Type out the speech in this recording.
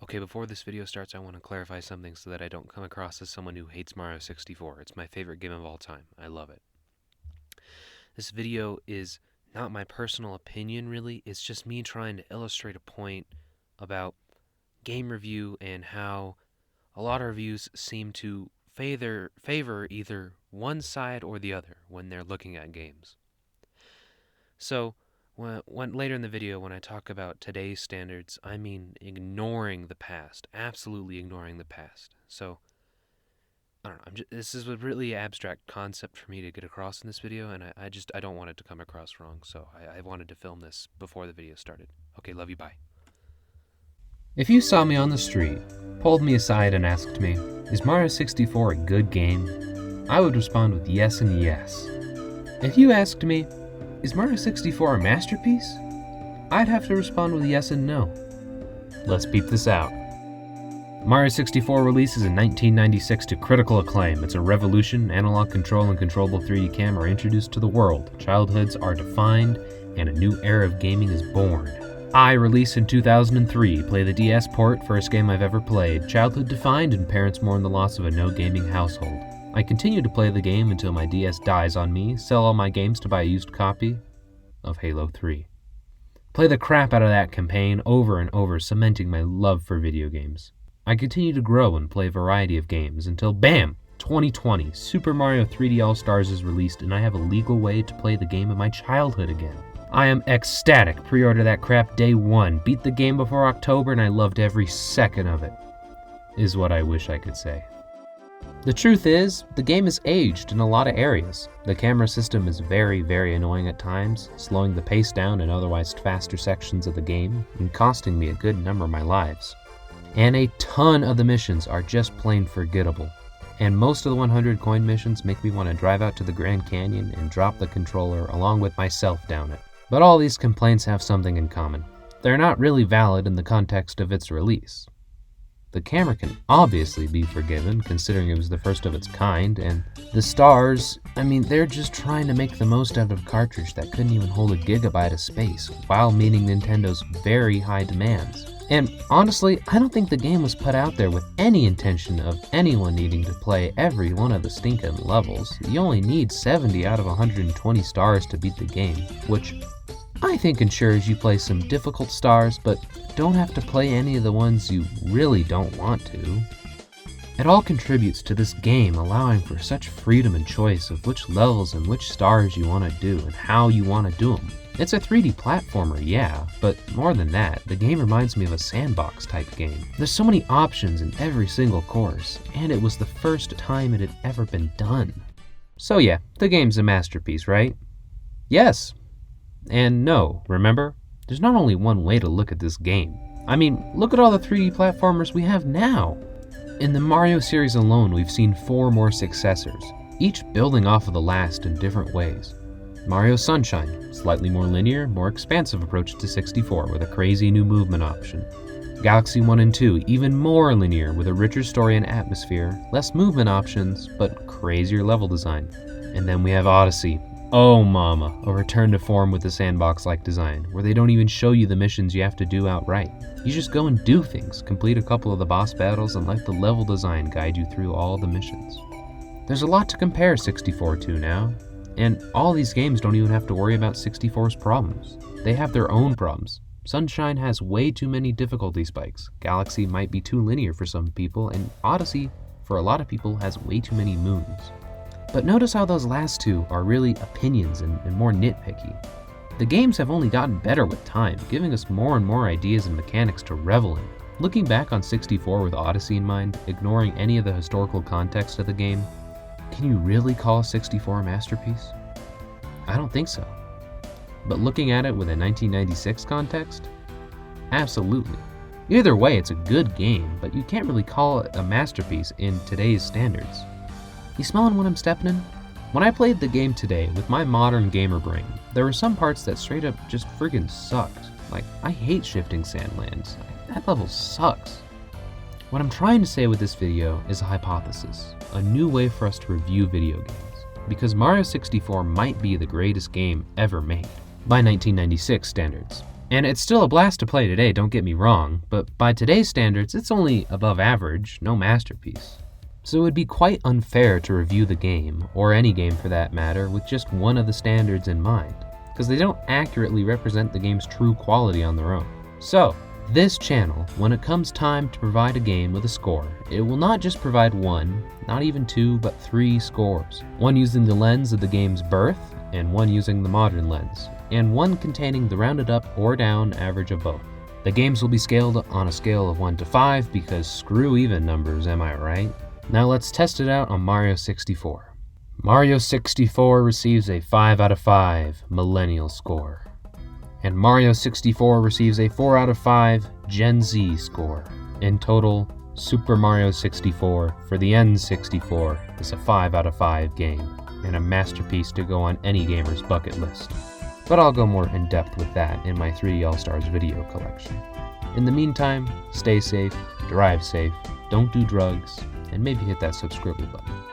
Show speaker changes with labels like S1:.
S1: Okay, before this video starts, I want to clarify something so that I don't come across as someone who hates Mario 64. It's my favorite game of all time. I love it. This video is not my personal opinion, really. It's just me trying to illustrate a point about game review and how a lot of reviews seem to favor either one side or the other when they're looking at games. So, when later in the video, when I talk about today's standards, I mean ignoring the past, absolutely ignoring the past. So, I don't know. This is a really abstract concept for me to get across in this video, and I don't want it to come across wrong. So I wanted to film this before the video started. Okay, love you. Bye.
S2: If you saw me on the street, pulled me aside and asked me, "Is Mario 64 a good game?" I would respond with yes and yes. If you asked me, "Is Mario 64 a masterpiece?" I'd have to respond with yes and no. Let's peep this out. Mario 64 releases in 1996 to critical acclaim. It's a revolution. Analog control and controllable 3D camera are introduced to the world. Childhoods are defined, and a new era of gaming is born. I release in 2003, play the DS port, first game I've ever played. Childhood defined, and parents mourn the loss of a no-gaming household. I continue to play the game until my DS dies on me, sell all my games to buy a used copy of Halo 3. Play the crap out of that campaign over and over, cementing my love for video games. I continue to grow and play a variety of games until, bam! 2020, Super Mario 3D All-Stars is released, and I have a legal way to play the game of my childhood again. I am ecstatic. Pre-order that crap day one. Beat the game before October, and I loved every second of it, is what I wish I could say. The truth is, the game is aged in a lot of areas. The camera system is very, very annoying at times, slowing the pace down in otherwise faster sections of the game, and costing me a good number of my lives. And a ton of the missions are just plain forgettable. And most of the 100 coin missions make me want to drive out to the Grand Canyon and drop the controller along with myself down it. But all these complaints have something in common. They're not really valid in the context of its release. The camera can obviously be forgiven, considering it was the first of its kind, and the stars, they're just trying to make the most out of a cartridge that couldn't even hold a gigabyte of space, while meeting Nintendo's very high demands. And honestly, I don't think the game was put out there with any intention of anyone needing to play every one of the stinking levels. You only need 70 out of 120 stars to beat the game, which I think ensures you play some difficult stars, but don't have to play any of the ones you really don't want to. It all contributes to this game allowing for such freedom and choice of which levels and which stars you want to do and how you want to do them. It's a 3D platformer, yeah, but more than that, the game reminds me of a sandbox type game. There's so many options in every single course, and it was the first time it had ever been done. So yeah, the game's a masterpiece, right? Yes. And no, remember? There's not only one way to look at this game. Look at all the 3D platformers we have now. In the Mario series alone, we've seen 4 more successors, each building off of the last in different ways. Mario Sunshine, slightly more linear, more expansive approach to 64 with a crazy new movement option. Galaxy 1 and 2, even more linear with a richer story and atmosphere, less movement options, but crazier level design. And then we have Odyssey. Oh mama, a return to form with the sandbox-like design, where they don't even show you the missions you have to do outright. You just go and do things, complete a couple of the boss battles, and let the level design guide you through all the missions. There's a lot to compare 64 to now. And all these games don't even have to worry about 64's problems. They have their own problems. Sunshine has way too many difficulty spikes. Galaxy might be too linear for some people, and Odyssey, for a lot of people, has way too many moons. But notice how those last two are really opinions and more nitpicky. The games have only gotten better with time, giving us more and more ideas and mechanics to revel in. Looking back on 64 with Odyssey in mind, ignoring any of the historical context of the game, can you really call 64 a masterpiece? I don't think so. But looking at it with a 1996 context? Absolutely. Either way, it's a good game, but you can't really call it a masterpiece in today's standards. You smelling what I'm stepping in? When I played the game today with my modern gamer brain, there were some parts that straight up just friggin' sucked. Like, I hate shifting sandlands. That level sucks. What I'm trying to say with this video is a hypothesis, a new way for us to review video games, because Mario 64 might be the greatest game ever made, by 1996 standards. And it's still a blast to play today, don't get me wrong, but by today's standards, it's only above average, no masterpiece. So it would be quite unfair to review the game, or any game for that matter, with just one of the standards in mind, because they don't accurately represent the game's true quality on their own. So, this channel, when it comes time to provide a game with a score, it will not just provide one, not even two, but three scores. One using the lens of the game's birth, and one using the modern lens, and one containing the rounded up or down average of both. The games will be scaled on a scale of 1 to 5 because screw even numbers, am I right? Now let's test it out on Mario 64. Mario 64 receives a 5 out of 5 Millennial score. And Mario 64 receives a 4 out of 5 Gen Z score. In total, Super Mario 64 for the N64 is a 5 out of 5 game, and a masterpiece to go on any gamer's bucket list. But I'll go more in depth with that in my 3D All-Stars video collection. In the meantime, stay safe, drive safe, don't do drugs, and maybe hit that subscribe button.